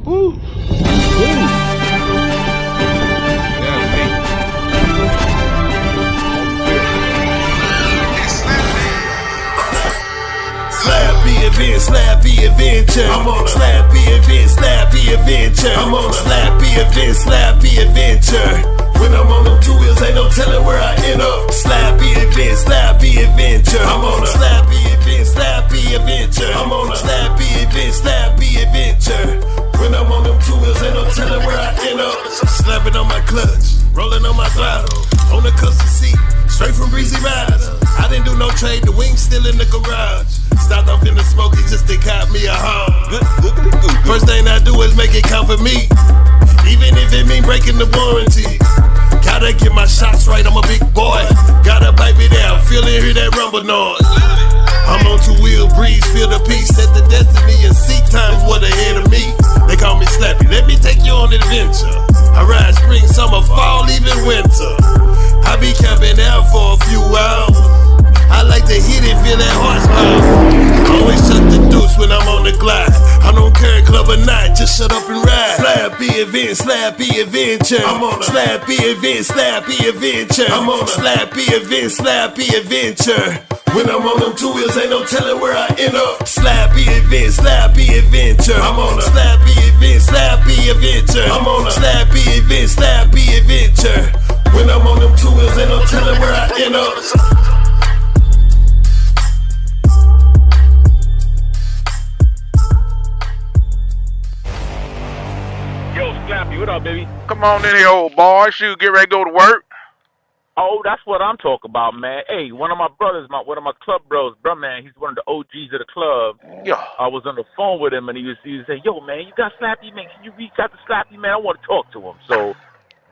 Woo. Woo. Slappy adventure. I'm on a slappy event, slappy adventure. I'm on a slappy event, slappy adventure. When I'm on them two wheels, ain't no telling where I end up. Slappy event, slappy adventure. I'm on a slappy event, slappy adventure. I'm on a slappy event, slappy adventure. When I'm on them two wheels, ain't no telling where I end up. Slapping on my clutch, rolling on my throttle, on the custom seat, straight from Breezy Rides. I didn't do no trade, the wings still in the garage. Stopped off in the smoky just to cop me a home. First thing I do is make it count for me, even if it mean breaking the warranty. Gotta get my shots right, I'm a big boy. Gotta pipe it out, feel it, hear that rumble noise. I'm on two-wheel breeze, feel the peace, set the destiny, and seek times what ahead of me. They call me Slappy, let me take you on an adventure. I ride spring, summer, fall, even winter. I be camping out for a few hours. I like to hit it, feel that horsepower. Always shut the deuce when I'm on the glide. I don't care club or night, just shut up and ride. Slappy event, slappy adventure. I'm on a slappy event, slappy adventure. I'm on a slappy event, slappy adventure. When I'm on them two wheels, ain't no telling where I end up. Slappy event, slappy adventure. I'm on a slappy event, slappy adventure. I'm on a slappy event, slappy adventure. When I'm on them two wheels, ain't no telling where I end up. Yo, Slappy, what up, baby? Come on in here, old boy. Shoot, get ready to go to work. Oh, that's what I'm talking about, man. Hey, one of my brothers, one of my club bros, bro, man, he's one of the OGs of the club. Yeah. I was on the phone with him, and he was saying, yo, man, you got Slappy, man? Can you reach out to Slappy, man? I want to talk to him. So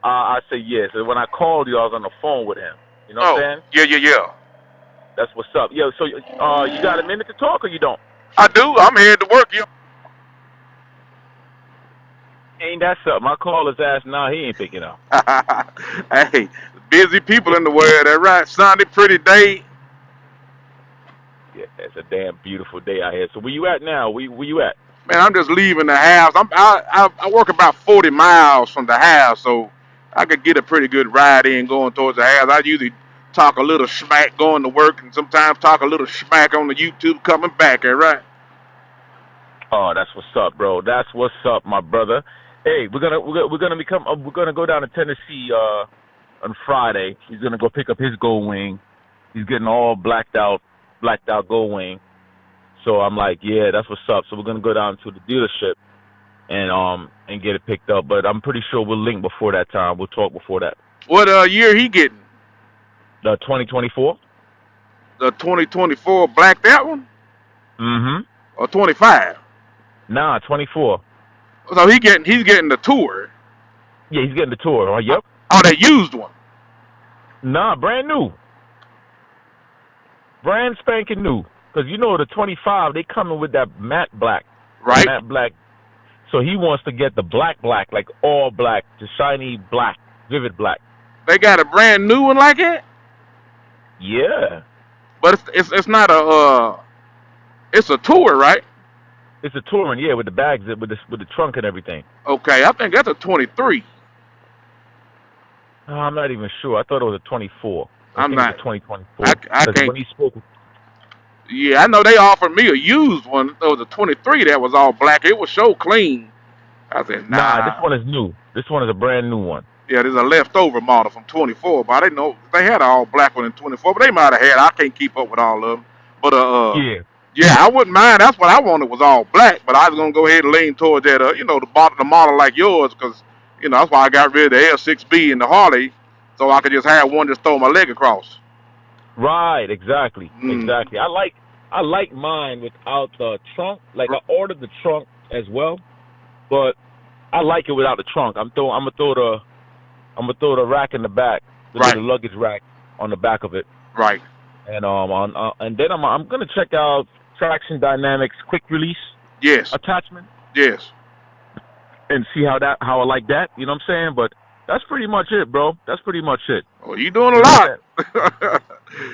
I said yes. And when I called you, I was on the phone with him. You know what I'm saying? Yeah. That's what's up. Yo, so you got a minute to talk or you don't? I do. I'm headed to work, yo. Ain't that something? I call his ass now, he ain't picking up. Hey, busy people in the world, that right? Sunny, pretty day. Yeah, it's a damn beautiful day out here. So where you at now? Where you at? Man, I'm just leaving the house. I work about 40 miles from the house, so I could get a pretty good ride in going towards the house. I usually talk a little smack going to work, and sometimes talk a little smack on the YouTube coming back. All right? Oh, that's what's up, bro. That's what's up, my brother. Hey, we're gonna go down to Tennessee on Friday. He's gonna go pick up his gold wing. He's getting all blacked out gold wing. So I'm like, yeah, that's what's up. So we're gonna go down to the dealership and get it picked up. But I'm pretty sure we'll link before that time. We'll talk before that. What year he getting? The 2024. The 2024 blacked out one? Mm-hmm. Or 25? Nah, 24. So he's getting the tour. Yeah, he's getting the tour. Oh, yep. Oh, that used one. Nah, brand new. Brand spanking new. Because you know the 25, they coming with that matte black. Right. Matte black. So he wants to get the black, like all black, the shiny black, vivid black. They got a brand new one like that? Yeah. But it's not it's a tour, right? It's a touring, yeah, with the bags, with the trunk and everything. Okay, I think that's a 23. I'm not even sure. I thought it was a 24. I'm not. It was 2024. I can't. When he spoke. Yeah, I know they offered me a used one. It was a 23 that was all black. It was so clean. I said, nah. This one is new. This one is a brand new one. Yeah, there's a leftover model from 24, but I didn't know they had an all black one in 24. But they might have had. I can't keep up with all of them. But yeah. Yeah, I wouldn't mind. That's what I wanted was all black, but I was gonna go ahead and lean towards that, the model like yours, because that's why I got rid of the L6B and the Harley, so I could just have one just throw my leg across. Right, exactly. I like mine without the trunk. Like I ordered the trunk as well, but I like it without the trunk. I'm gonna throw the rack in the back, the luggage rack on the back of it. Right. And and then I'm gonna check out Traction Dynamics quick release attachment. Yes. And see how I like that. You know what I'm saying? But that's pretty much it, bro. That's pretty much it. Well, you doing a lot.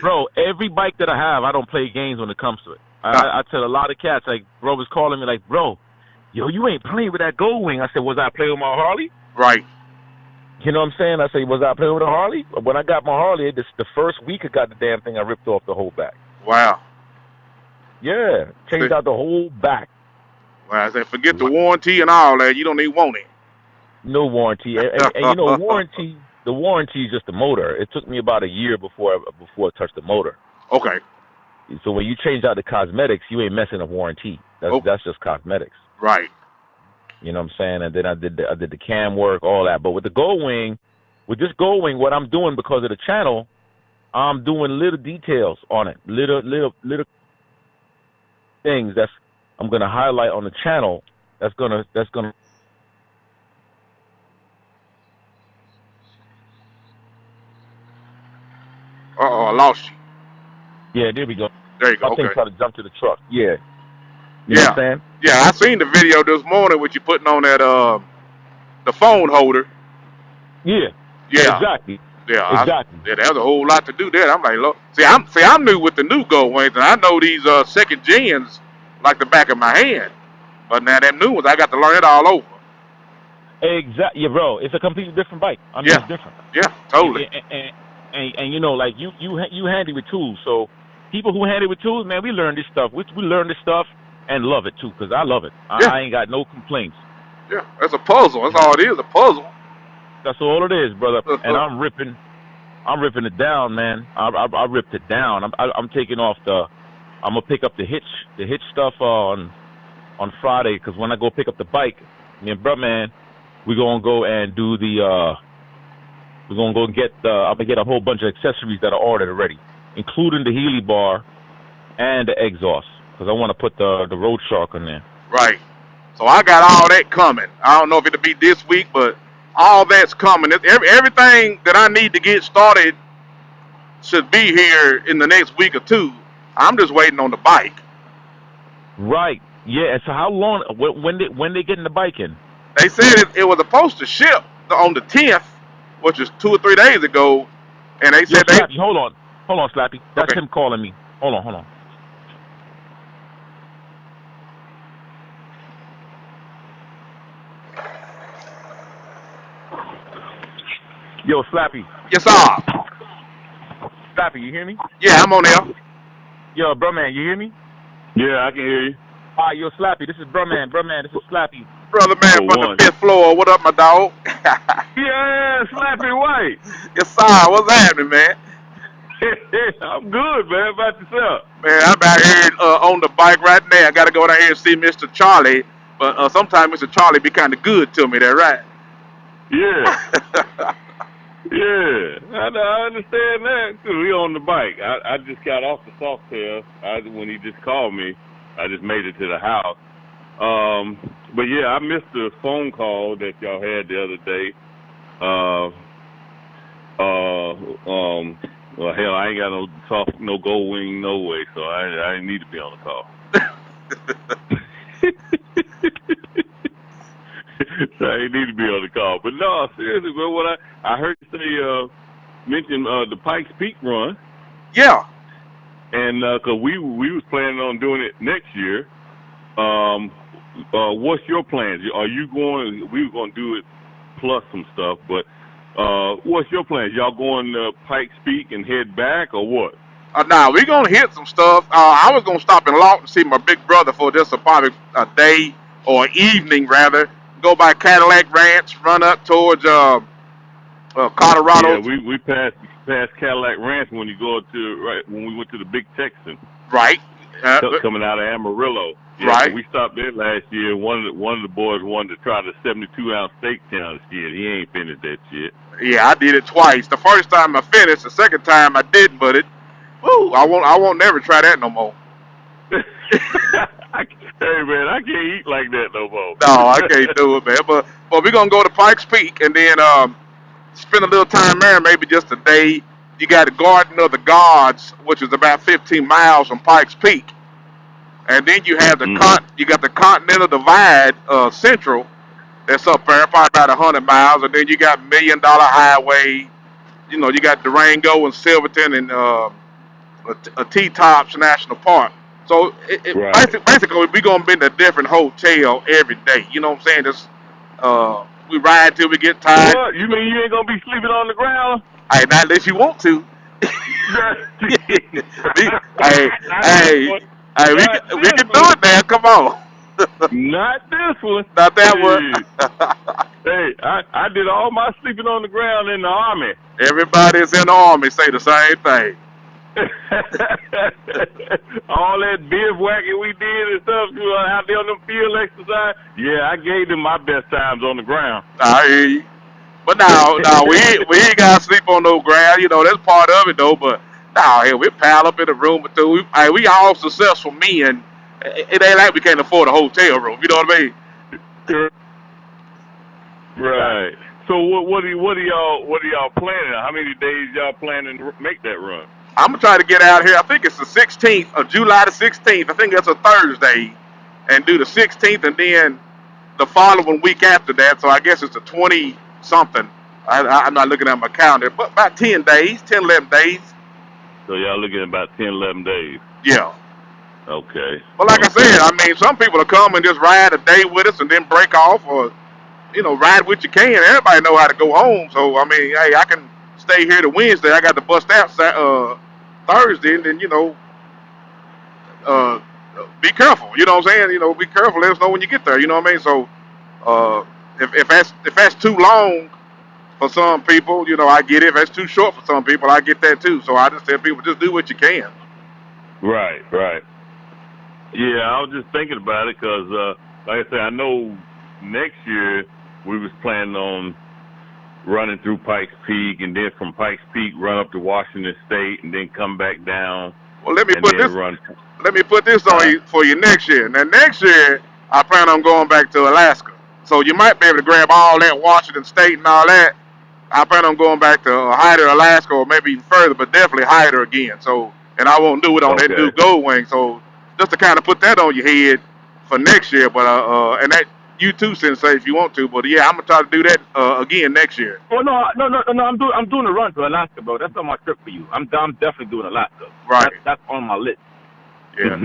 Bro, every bike that I have, I don't play games when it comes to it. I tell a lot of cats, like, bro was calling me like, bro, yo, you ain't playing with that gold wing. I said, was I playing with my Harley? Right. You know what I'm saying? I said, was I playing with a Harley? When I got my Harley, the first week I got the damn thing, I ripped off the whole back. Wow. Yeah, changed out the whole back. Well, I said, forget the warranty and all that. You don't even want it. No warranty, and you know, warranty. The warranty is just the motor. It took me about a year before I touched the motor. Okay. So when you change out the cosmetics, you ain't messing up warranty. That's just cosmetics. Right. You know what I'm saying? And then I did the cam work, all that. But with the gold wing, what I'm doing because of the channel, I'm doing little details on it, little things I'm gonna highlight on the channel. That's gonna. I lost you. Yeah, there we go. There you go. I think Okay. try to jump to the truck. Yeah. You know what I'm saying? Yeah, I seen the video this morning with you putting on that the phone holder. Yeah. Yeah. Exactly. Yeah. Exactly. There's a whole lot to do there. I'm like, look, I'm new with the new gold wings, and I know these second gens like the back of my hand. But now them new ones, I got to learn it all over. Exactly. Yeah, bro. It's a completely different bike. I mean, it's different. Yeah, totally. And you know, like you handy with tools. So people who handy with tools, man, we learn this stuff. We learn this stuff and love it too, because I love it. I ain't got no complaints. Yeah, that's a puzzle. That's all it is, a puzzle. That's all it is, brother. And I'm ripping it down, man. I ripped it down. I'm taking off I'm gonna pick up the hitch stuff on Friday, because when I go pick up the bike, me and bruh man, we're gonna go and do we're gonna go get I'm gonna get a whole bunch of accessories that are ordered already, including the Heli bar and the exhaust, because I want to put the Road Shark on there. Right. So I got all that coming. I don't know if it'll be this week, but all that's coming. Everything that I need to get started should be here in the next week or two. I'm just waiting on the bike. Right. Yeah. So how long? When they getting the bike in? They said it was supposed to ship on the 10th, which is 2 or 3 days ago, and they said Slappy, hold on, Slappy. That's okay. Him calling me. Hold on. Yo, Slappy. Yes, sir. Slappy, you hear me? Yeah, I'm on there. Yo, bro, man, you hear me? Yeah, I can hear you. All right, yo, Slappy, this is bro, man, this is Slappy. Brother man from the 5th floor. What up, my dog? Yeah, Slappy White. Yes, sir. What's happening, man? I'm good, man. About yourself? Man, I'm out here on the bike right now. I got to go down here and see Mr. Charlie. But sometimes Mr. Charlie be kind of good to me there, right? Yeah. Yeah, I understand that, too. He on the bike. I just got off the Softail. When he just called me, I just made it to the house. But, yeah, I missed the phone call that y'all had the other day. Well, hell, I ain't got no gold wing, no way, so I didn't need to be on the call. So I didn't need to be on the call. But no, seriously, bro, what I heard you say, mention the Pikes Peak run. Yeah. And because we was planning on doing it next year. What's your plans? Are you going? We were going to do it plus some stuff, but what's your plans? Y'all going to Pikes Peak and head back, or what? Nah, we're going to hit some stuff. I was going to stop in Lawton to see my big brother for just probably a day or evening, rather. Go by Cadillac Ranch, run up towards Colorado. Yeah, we passed Cadillac Ranch when you go when we went to the Big Texan. Right. Coming out of Amarillo. Yeah, right. So we stopped there last year. One of the boys wanted to try the 72-ounce steak town shit. He ain't finished that shit. Yeah, I did it twice. The first time I finished. The second time I didn't, but I won't never try that no more. Hey, man, I can't eat like that no more. No, I can't do it, man. But we're going to go to Pikes Peak and then spend a little time there, maybe just a day. You got the Garden of the Gods, which is about 15 miles from Pikes Peak. And then you have you got the Continental Divide Central that's up there, probably about 100 miles. And then you got $1 Million Highway. You know, you got Durango and Silverton and T-Tops National Park. So Right. basically, we're gonna be in a different hotel every day. You know what I'm saying? Just we ride till we get tired. What? You mean you ain't gonna be sleeping on the ground? Hey, not unless you want to. hey, Not this hey, one. hey, Not we this can do one. it now. Come on. Not this one. Not that one. Hey, I did all my sleeping on the ground in the Army. Everybody's in the Army say the same thing. All that bivouacking we did and stuff, out there on them field exercise. Yeah, I gave them my best times on the ground. I hear you. But now, we ain't gotta sleep on no ground. You know, that's part of it though. But now, here we pile up in a room or two. We all successful men. It ain't like we can't afford a hotel room. You know what I mean? Right. So what are y'all planning? How many days y'all planning to make that run? I'm gonna try to get out here. I think it's the 16th of July, the 16th. I think that's a Thursday, and do the 16th, and then the following week after that. So I guess it's the 20 something. I'm not looking at my calendar, but about 10 days, 10, 11 days. So y'all looking at about 10, 11 days. Yeah. Okay. But like I said, I mean, some people will come and just ride a day with us and then break off, or ride what you can. Everybody know how to go home. So I mean, hey, I can stay here to Wednesday. I got to bust out Thursday, and then be careful. You know what I'm saying? Be careful. Let us know when you get there. You know what I mean? So if that's too long for some people, I get it. If that's too short for some people, I get that too. So I just tell people, just do what you can. Right. Yeah, I was just thinking about it because, like I said, I know next year we was planning on running through Pikes Peak, and then from Pikes Peak run up to Washington State, and then come back down. Well, let me put this on you for you next year. Now, next year I plan on going back to Alaska, so you might be able to grab all that Washington State and all that. I plan on going back to Hyder, Alaska, or maybe even further, but definitely Hyder again. So, and I won't do it on that new Gold Wing. So, just to kind of put that on your head for next year, but and that. You too, Sensei, if you want to, but yeah, I'm gonna try to do that again next year. Well, no. I'm doing a run to Alaska, bro. That's on my trip for you. I'm definitely doing Alaska. Right. That's on my list. Yeah.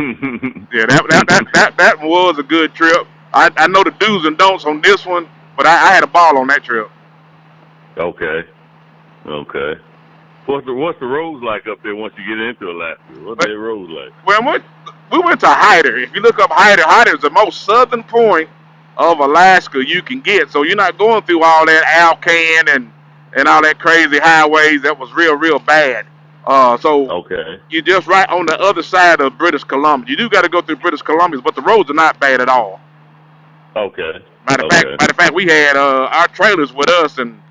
Yeah. That was a good trip. I know the do's and don'ts on this one, but I had a ball on that trip. Okay. What's the roads like up there once you get into Alaska? What's their roads like? Well, we went to Hyder. If you look up Hyder is the most southern point of Alaska you can get. So you're not going through all that Alcan and all that crazy highways that was real bad. So you're just right on the other side of British Columbia. You do got to go through British Columbia, but the roads are not bad at all. Okay. Matter of fact, we had our trailers with us and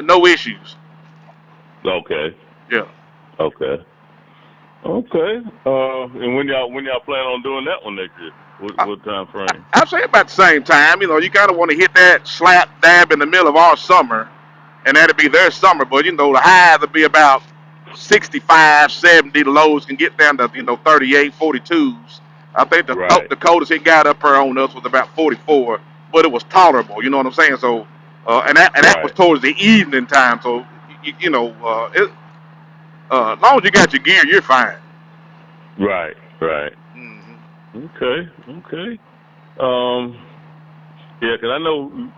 no issues. Okay. Yeah. Okay. And when y'all plan on doing that one next year? What time frame? I'd say about the same time. You kind of want to hit that slap dab in the middle of our summer, and that'll be their summer. But the highs will be about 65, 70. The lows can get down to 38, 42s. I think the coldest it got up there on us was about 44, but it was tolerable. You know what I'm saying? So, and that was towards the evening time. So, as long as you got your gear, you're fine. Right. Okay. Yeah, because I know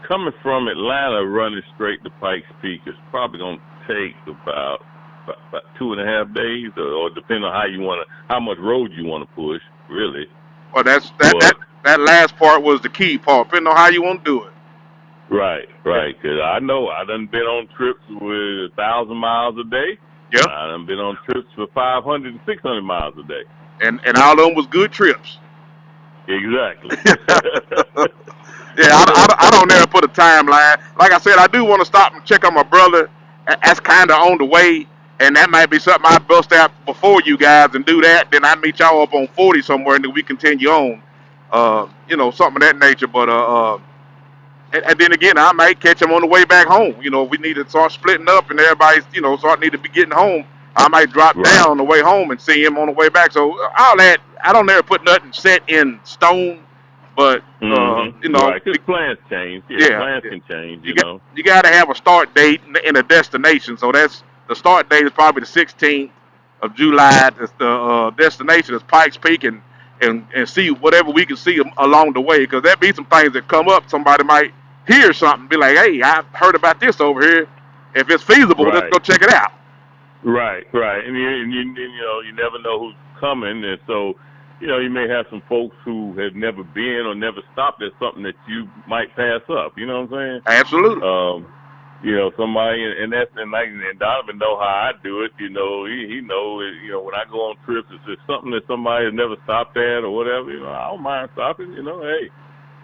coming from Atlanta, running straight to Pikes Peak is probably going to take about 2.5 days, or depending on how much road you want to push, really. Well, that last part was the key part, depending on how you want to do it. Right. Because I know I done been on trips with 1,000 miles a day. Yep. I done been on trips for 500 and 600 miles a day. And all of them was good trips. Exactly. Yeah, I don't ever put a timeline. Like I said, I do want to stop and check on my brother. That's kind of on the way, and that might be something I bust out before you guys and do that. Then I meet y'all up on 40 somewhere, and then we continue on. Something of that nature. But and then again, I might catch him on the way back home. If we need to start splitting up, and everybody's start need to be getting home. I might drop down on the way home and see him on the way back. So all that, I don't ever put nothing set in stone, but right, 'cause plans change. Plans can change. You got to have a start date and a destination. So that's the start date is probably the 16th, of July. The destination is Pikes Peak, and see whatever we can see along the way, because there be some things that come up. Somebody might hear something, be like, "Hey, I heard about this over here. If it's feasible, let's Right. go check it out." Right, right, and you never know who's coming, and so you may have some folks who have never been or never stopped at something that you might pass up. You know what I'm saying? Absolutely. Somebody, and Donovan know how I do it. He know when I go on trips, if it's something that somebody has never stopped at or whatever, I don't mind stopping. Hey,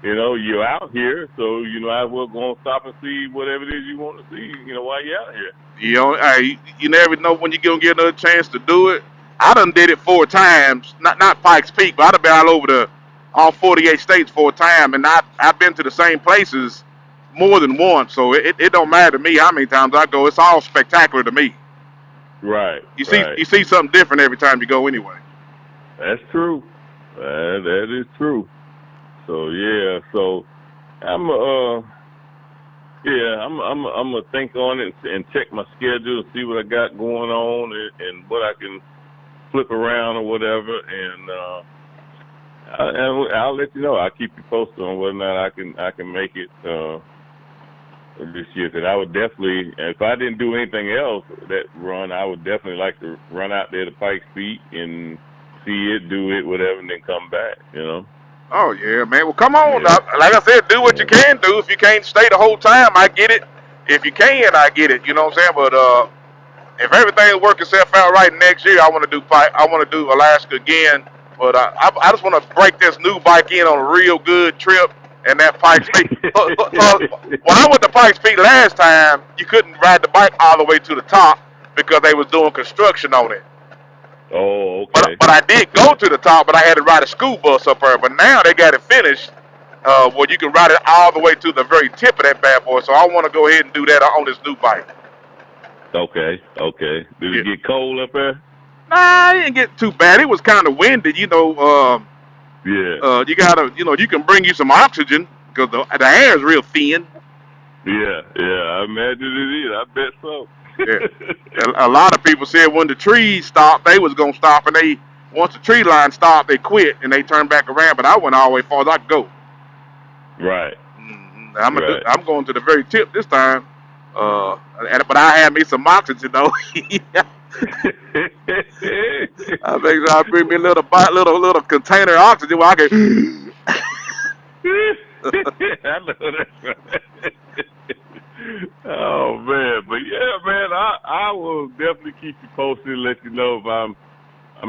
you're out here, so I will go and stop and see whatever it is you want to see. While you're out here. You never know when you're gonna get another chance to do it. I done did it 4 times, not Pikes Peak, but I done been all over all 48 states 4 times, and I've been to the same places more than once, so it don't matter to me how many times I go. It's all spectacular to me. Right. You see something different every time you go anyway. That's true. That is true. So yeah, I'm gonna think on it and check my schedule and see what I got going on and what I can flip around or whatever, and I'll let you know. I'll keep you posted on whether or not I can make it this year. Because I would definitely, if I didn't do anything else that run, I would definitely like to run out there to Pikes Peak and see it, do it, whatever, and then come back. Oh yeah, man. Well, come on. Yeah. Like I said, do what you can do. If you can't stay the whole time, I get it. If you can, I get it. You know what I'm saying? But if everything works itself out right next year, I want to do Alaska again. But I just want to break this new bike in on a real good trip, and that Pikes Peak. When I went to Pikes Peak last time, you couldn't ride the bike all the way to the top because they was doing construction on it. Oh, okay. But I did go to the top, but I had to ride a school bus up there. But now they got it finished, where you can ride it all the way to the very tip of that bad boy. So I want to go ahead and do that on this new bike. Okay. Did it get cold up there? Nah, it didn't get too bad. It was kind of windy, Yeah. You gotta, you can bring you some oxygen because the air is real thin. Yeah. I imagine it is. I bet so. Yeah. A lot of people said when the trees stopped, they was gonna stop, and once the tree line stopped, they quit and they turned back around. But I went all the way far as I could go. Right. I'm going to the very tip this time. But I had me some oxygen though. I make sure I bring me a little container of oxygen where I can. I know that's right. Oh man, but yeah, man, I will definitely keep you posted and let you know if I'm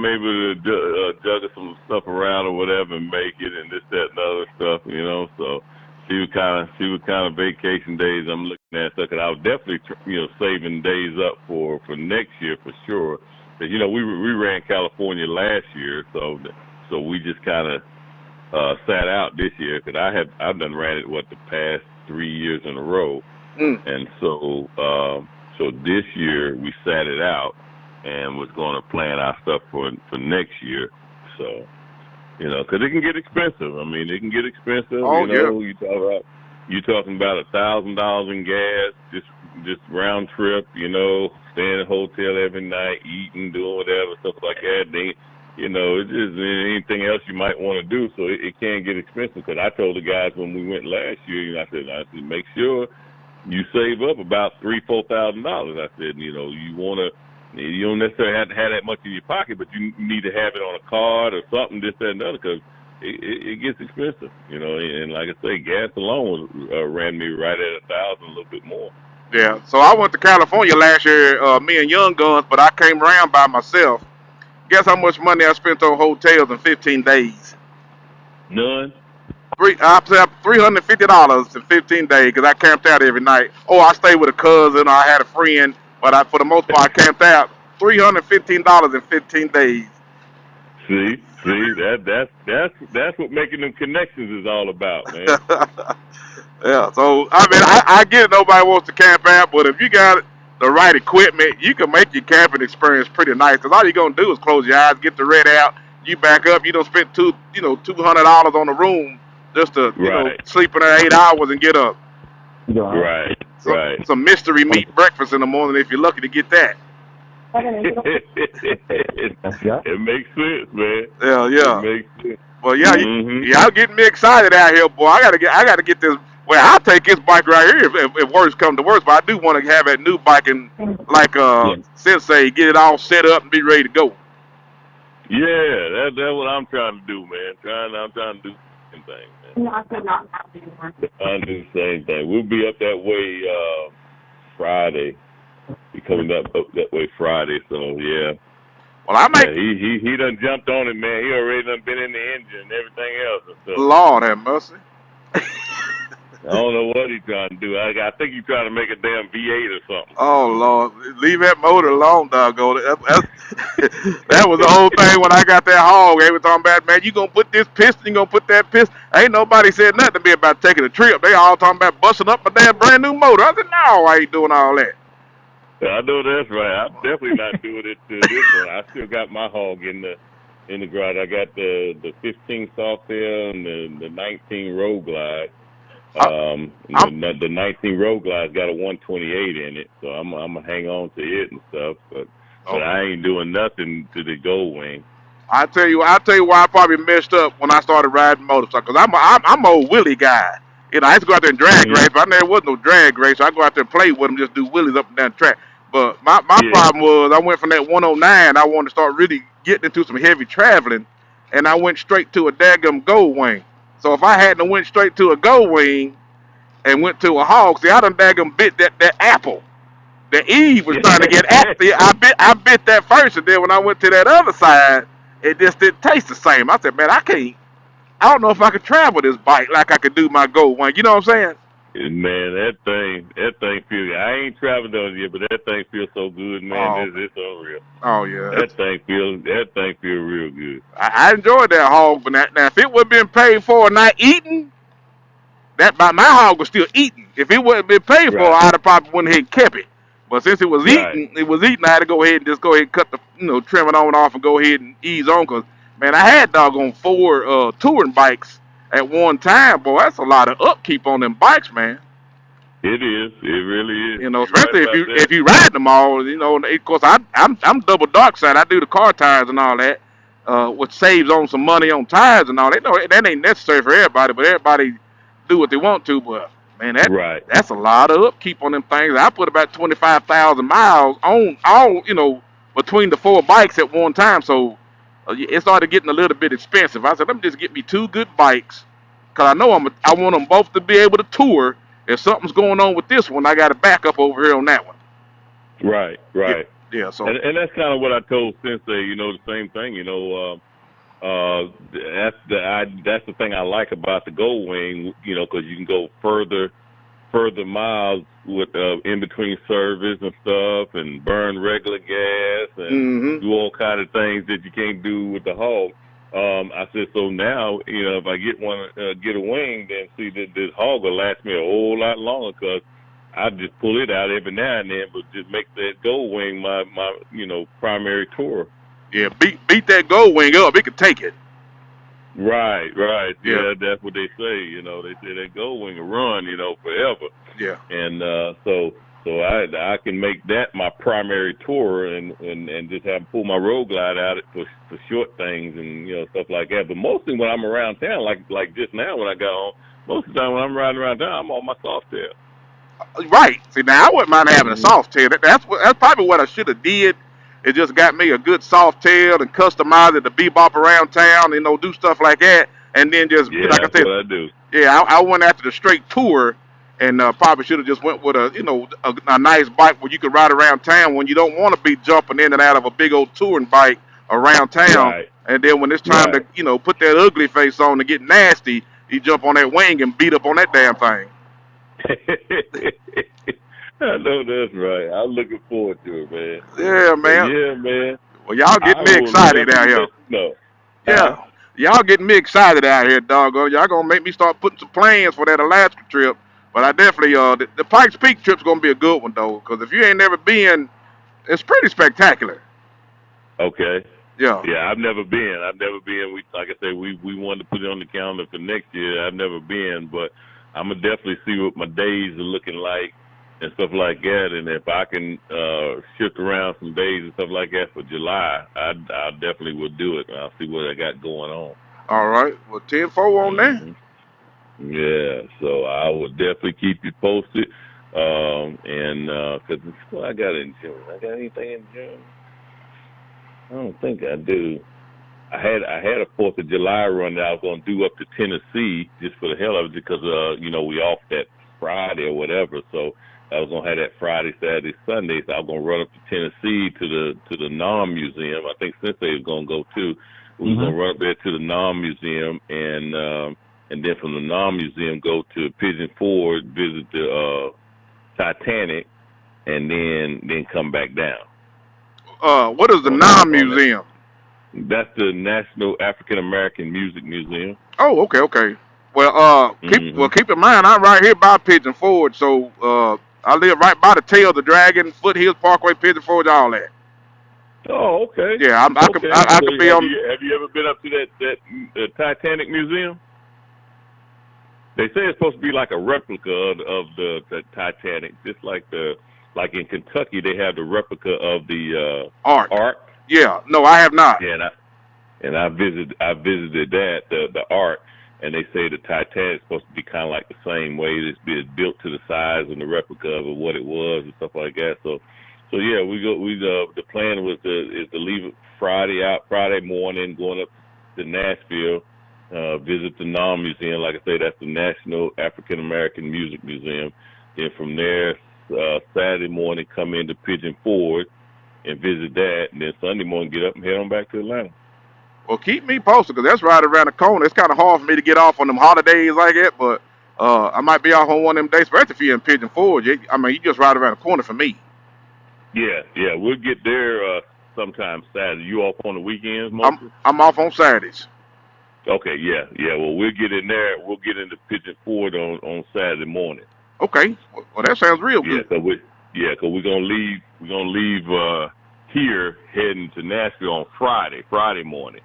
able to juggle some stuff around or whatever and make it and this, that, and other stuff, So see what kind of vacation days I'm looking at. So, cause I was definitely saving days up for next year for sure. Cause we ran California last year, so we just kind of sat out this year. Cause I've done ran it the past 3 years in a row. And so this year we sat it out and was going to plan our stuff for next year. So, because it can get expensive. I mean, it can get expensive. Oh, yeah. You talking about $1,000 in gas, just round trip. Staying in a hotel every night, eating, doing whatever stuff like that. Then, it's just anything else you might want to do. So it can get expensive. Because I told the guys when we went last year, I said make sure you save up about $3,000-$4,000. I said, you don't necessarily have to have that much in your pocket, but you need to have it on a card or something, this, that, and the other, because it gets expensive, And like I say, gas alone ran me right at $1,000, a little bit more. Yeah. So I went to California last year, me and Young Guns, but I came around by myself. Guess how much money I spent on hotels in 15 days? None. I spent $350 in 15 days because I camped out every night. Oh, I stayed with a cousin. I had a friend, but for the most part, I camped out. $315 in 15 days. See, that's what making them connections is all about, man. Yeah. So I get it. Nobody wants to camp out, but if you got the right equipment, you can make your camping experience pretty nice. Because all you're gonna do is close your eyes, get the red out. You back up. You don't spend $200 on the room. Just to sleep in there 8 hours and get up. Right. Some mystery meat breakfast in the morning if you're lucky to get that. It makes sense, man. Yeah. It makes sense. Well, yeah, y'all getting me excited out here, boy. I gotta get this. Well, I'll take this bike right here if worse come to worse. But I do want to have that new bike and like Sensei, get it all set up and be ready to go. Yeah, that's what I'm trying to do, man. I'm trying to do the same thing, man. I'm do the same thing. We'll be up that way Friday. Be coming up that way Friday, so yeah. Well, I might. Yeah, he done jumped on it, man. He already done been in the engine and everything else and stuff. Lord have mercy. I don't know what he's trying to do. I think he's trying to make a damn V8 or something. Oh, Lord. Leave that motor alone, doggone it. That was the whole thing when I got that hog. They were talking about, man, you going to put this piston, you going to put that piston. Ain't nobody said nothing to me about taking a trip. They all talking about busting up a damn brand new motor. I said, no, I ain't doing all that. I know that's right. I'm definitely not doing it to this one. I still got my hog in the garage. I got the 15 Softail and the 19 Road Glide. The 19 Road Glide's got a 128 in it, so I'm gonna hang on to it and stuff. But I ain't doing nothing to the Gold Wing. I'll tell you why I probably messed up when I started riding motorcycles. I'm an old wheelie guy. You know, I used to go out there and drag race, but I never was no drag race. So I go out there and play with them, just do wheelies up and down the track. But my problem was I went from that 109. I wanted to start really getting into some heavy traveling, and I went straight to a daggum Gold Wing. So if I hadn't went straight to a Gold Wing and went to a hog, see, I done daggum bit that apple. The Eve was trying to get at the. I bit that first, and then when I went to that other side, it just didn't taste the same. I said, man, I don't know if I could travel this bike like I could do my Gold Wing. You know what I'm saying? Man, that thing feels. I ain't traveled on it yet, but that thing feels so good, man. It's unreal. Oh yeah, that thing feels real good. I enjoyed that hog, but now if it would have been paid for and not eaten, my hog was still eating. If it wouldn't been paid for, I'd have probably went ahead and kept it. But since it was eating, I had to go ahead and cut the trim it on off and go ahead and ease on. Cause man, I had doggone 4 touring bikes at one time, boy. That's a lot of upkeep on them bikes, man. It is. It really is. You know, especially if you ride them all. You know, of course I'm double dark side. I do the car tires and all that, which saves on some money on tires and all that. No, that ain't necessary for everybody, but everybody do what they want to. But man, that's a lot of upkeep on them things. I put about 25,000 miles on all between the 4 bikes at one time, so. It started getting a little bit expensive. I said, let me just get me 2 good bikes, because I know I want them both to be able to tour. If something's going on with this one, I got a backup over here on that one. Right. Yeah. So and that's kind of what I told Sensei. The same thing. That's the thing I like about the Gold Wing. Because you can go further miles with in between service and stuff, and burn regular gas and do all kind of things that you can't do with the hog. I said, so now if I get a wing, then see that this hog will last me a whole lot longer, because I just pull it out every now and then, but just make that Gold Wing my primary tour. Yeah, beat that Gold Wing up. It could take it. Right. Yeah, that's what they say. They say that Gold Wing will run, forever. Yeah. And so I can make that my primary tour and just have pull my Road Glide out for short things and stuff like that. But mostly when I'm around town, like just now when I got home, most of the time when I'm riding around town, I'm on my Softail. Right. See, now I wouldn't mind having a Softail. That's probably what I should have did. It just got me a good Softail and customize it to bebop around town, do stuff like that, and then just like I said, what I do. Yeah, I went after the straight tour, and probably should have just went with a nice bike where you could ride around town when you don't want to be jumping in and out of a big old touring bike around town. Right. And then when it's time to put that ugly face on and get nasty, you jump on that wing and beat up on that damn thing. I know that's right. I'm looking forward to it, man. Yeah, man. Yeah, man. Well, y'all getting me excited out here. Yeah. Y'all getting me excited out here, doggone. Y'all gonna make me start putting some plans for that Alaska trip. But I definitely, the Pikes Peak trip's gonna be a good one, though. Because if you ain't never been, it's pretty spectacular. Okay. Yeah. Yeah, I've never been. We, like I said, we wanted to put it on the calendar for next year. I've never been, but I'm gonna definitely see what my days are looking like and stuff like that. And if I can shift around some days and stuff like that for July, I definitely will do it. I'll see what I got going on. All right. Well, 10-4 on that. Yeah, so I will definitely keep you posted. And because what I got in June, I got anything in June? I don't think I do. I had a 4th of July run that I was going to do up to Tennessee just for the hell of it because we off that Friday or whatever. So I was going to have that Friday, Saturday, Sunday. So I was going to run up to Tennessee to the NOM Museum. I think Sensei was going to go too. We were going to run up there to the NOM Museum and then from the NOM Museum go to Pigeon Forge, visit the Titanic, and then come back down. What is the NOM Museum? That's the National African American Music Museum. Oh, okay. Well, keep in mind, I'm right here by Pigeon Forge, so I live right by the tail of the Dragon, Foothills Parkway, Pigeon Forge, all that. Oh, okay. Yeah, I could be on. Have you ever been up to that Titanic Museum? They say it's supposed to be like a replica of the Titanic, just like in Kentucky they have the replica of the Ark. Yeah, no, I have not. Yeah, and I visited that the Ark, and they say the Titanic is supposed to be kind of like the same way. It's built to the size and the replica of what it was and stuff like that. So yeah, the plan is to leave Friday morning, going up to Nashville, visit the NOM Museum. Like I say, that's the National African American Music Museum. Then from there, Saturday morning, come into Pigeon Forge and visit that, and then Sunday morning get up and head on back to Atlanta. Well, keep me posted, because that's right around the corner. It's kind of hard for me to get off on them holidays like that, but I might be off on one of them days, especially if you're in Pigeon Forge. You just right around the corner for me. Yeah, we'll get there sometime Saturday. You off on the weekends mostly? I'm off on Saturdays. Okay, yeah. Well, we'll get in there. We'll get into Pigeon Forge on Saturday morning. Okay. Well, that sounds real good. Because we're gonna leave. We're gonna leave here, heading to Nashville on Friday morning,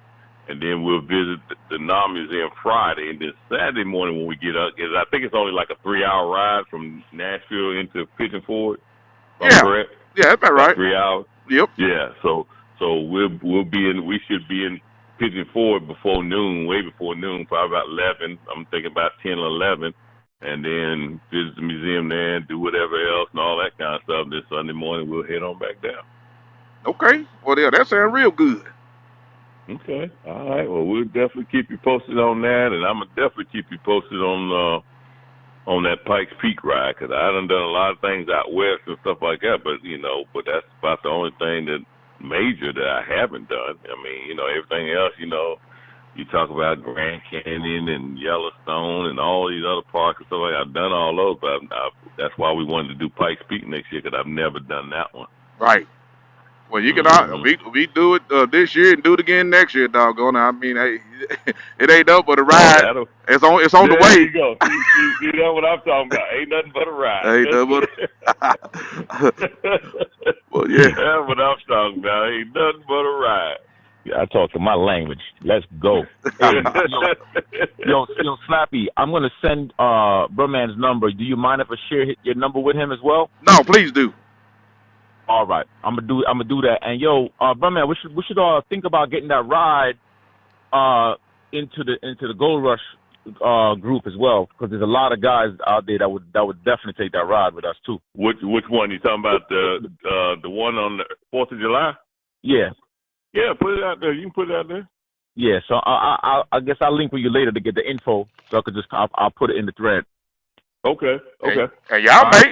and then we'll visit the NOM Museum Friday, and then Saturday morning when we get up, I think it's only like a 3-hour ride from Nashville into Pigeon Forge. Correct? Yeah, that's about right. 3 hours. Yep. Yeah. So we should be in Pigeon Forge before noon, way before noon, probably about 11. I'm thinking about 10 or 11. And then visit the museum there and do whatever else and all that kind of stuff. This Sunday morning, we'll head on back down. Okay. Well, yeah, that sounds real good. Okay. All right. Well, we'll definitely keep you posted on that, and I'm going to definitely keep you posted on that Pikes Peak ride, because I done a lot of things out west and stuff like that, but that's about the only thing that major that I haven't done. I mean, everything else, you talk about Grand Canyon and Yellowstone and all these other parks and stuff like that. I've done all those, but that's why we wanted to do Pikes Peak next year, because I've never done that one. Right. Well, you can we do it this year and do it again next year, doggone. I mean, hey, it ain't nothing but a ride. It's on the way. There you go. You know what I'm talking about? Ain't nothing but a ride. Ain't nothing but a... Well, yeah. That's what I'm talking about. Ain't nothing but a ride. Yeah, I talk to my language. Let's go. Yo, Slappy, I'm gonna send Brumman's number. Do you mind if I share your number with him as well? No, please do. All right, I'm gonna do that. And yo, Brumman, we should think about getting that ride into the Gold Rush group as well, because there's a lot of guys out there that would definitely take that ride with us too. Which one? You talking about the one on the 4th of July? Yeah. Yeah, put it out there. You can put it out there. Yeah, so I guess I'll link with you later to get the info, so I could I'll put it in the thread. Okay. And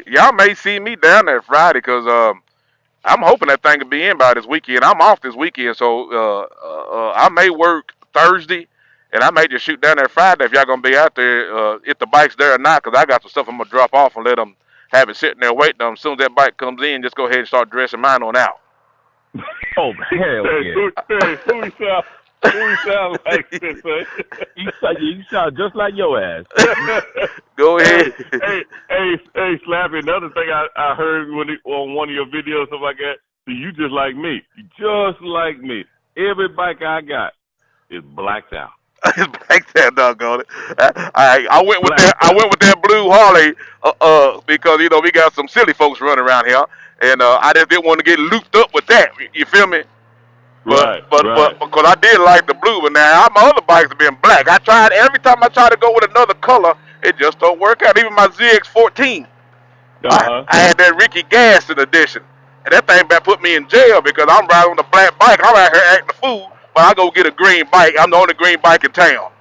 y'all may see me down there Friday, because I'm hoping that thing will be in by this weekend. I'm off this weekend, so I may work Thursday, and I may just shoot down there Friday if y'all gonna be out there. If the bike's there or not, because I got some stuff I'm gonna drop off and let them have it sitting there waiting on them. As soon as that bike comes in, just go ahead and start dressing mine on out. Oh, hell yeah. Who you sound like this, man? You sound just like your ass. Go ahead. Hey, Slappy, another thing I heard on one of your videos, stuff like that, so you just like me. Just like me. Every bike I got is blacked out. It's black there, doggone it. I went with Black that. I there. went with that blue Harley, because we got some silly folks running around here, and I just didn't want to get looped up with that. You feel me? Right, But right. because I did like the blue, but now my other bikes have been black. I tried every time I try to go with another color, it just don't work out. Even my ZX14, Uh-huh. I had that Ricky Gaston edition, and that thing about put me in jail because I'm riding on the black bike. I'm out here acting a fool, but I go get a green bike. I'm the only green bike in town.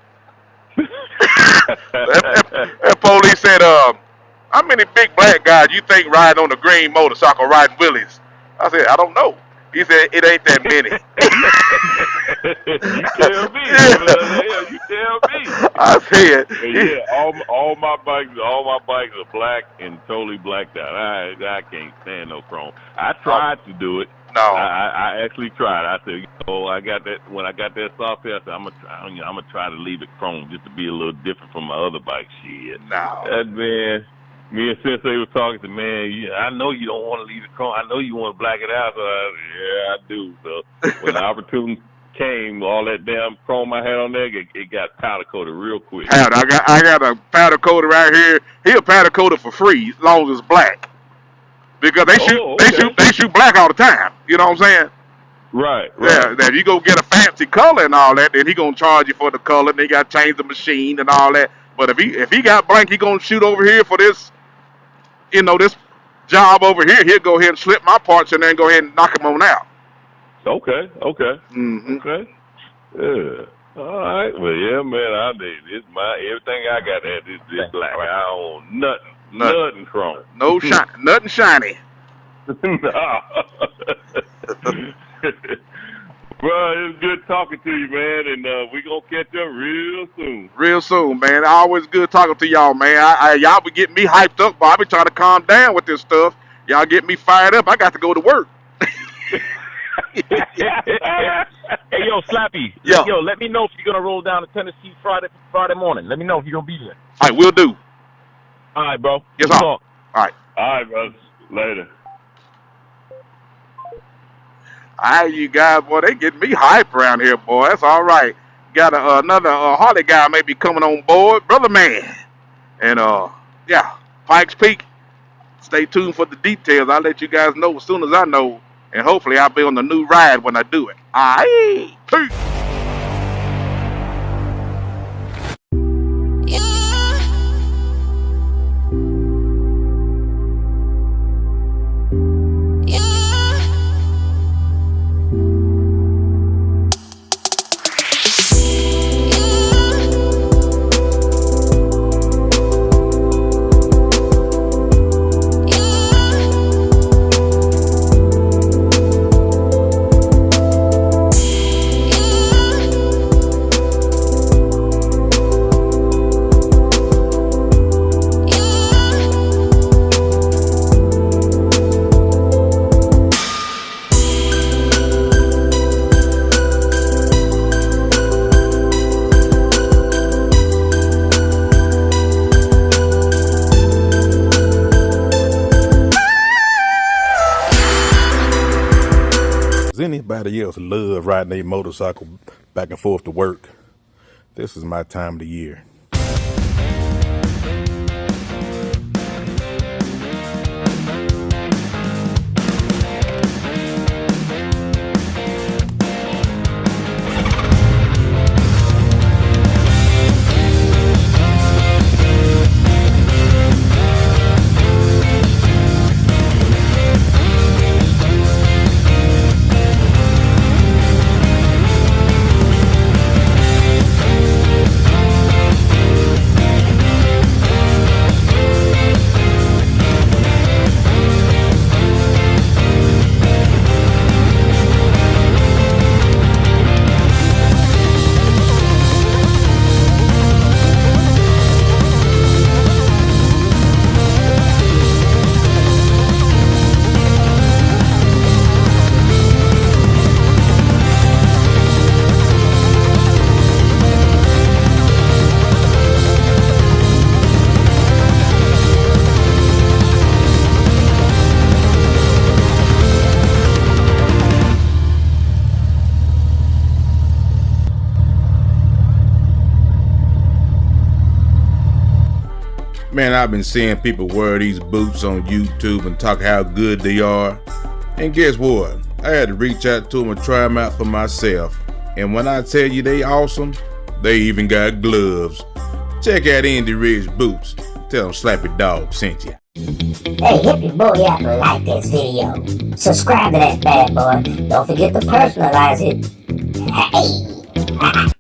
That police said, how many big black guys you think ride on the green motorcycle riding wheelies? I said, I don't know. He said, it ain't that many. You tell me. Hell, you tell me. I said, But yeah, all my bikes are black and totally blacked out. I can't stand no chrome. I tried to do it. no, I actually tried. I said, I got that when I got that soft air. I said, I'm gonna try to leave it chrome just to be a little different from my other bike. Shit, no. that man. Me and Sensei was talking to man. I know you don't want to leave it chrome. I know you want to black it out. So I do. So when the opportunity came, all that damn chrome I had on there, it got powder coated real quick. Powder. I got a powder coater right here. He'll powder coat it for free as long as it's black. Because they shoot black all the time. You know what I'm saying? Right. Yeah. If you go get a fancy color and all that, then he gonna charge you for the color. And they got to change the machine and all that. But if he got blank, he gonna shoot over here for this. This job over here. He'll go ahead and slip my parts in there and go ahead and knock them on out. Okay. Mm-hmm. Okay. Yeah. All right. Well, yeah, man. It's everything I got there. This black. I don't want nothing chrome. No nothing shiny. No. Bro, it's good talking to you, man, and we gonna catch up real soon. Real soon, man. Always good talking to y'all, man. Y'all be getting me hyped up, but I be trying to calm down with this stuff. Y'all get me fired up. I got to go to work. Hey, yo, Slappy. Yeah. Yo, let me know if you're gonna roll down to Tennessee Friday morning. Let me know if you're gonna be there. All right, we'll do. All right, bro. Yes, We'll sir. talk. All right. All right, brothers. Later. All right, you guys, boy, they getting me hype around here, boy. That's all right. Got another Harley guy maybe coming on board, brother man. And yeah, Pikes Peak. Stay tuned for the details. I'll let you guys know as soon as I know, and hopefully I'll be on the new ride when I do it. All right, peace. Anybody else love riding a motorcycle back and forth to work? This is my time of the year. Man, I've been seeing people wear these boots on YouTube and talk how good they are. And guess what? I had to reach out to them and try them out for myself. And when I tell you they awesome, they even got gloves. Check out Indy Ridge Boots. Tell them Slappy Dog sent you. Hey, hit your boy up and like this video. Subscribe to that bad boy. Don't forget to personalize it. Hey!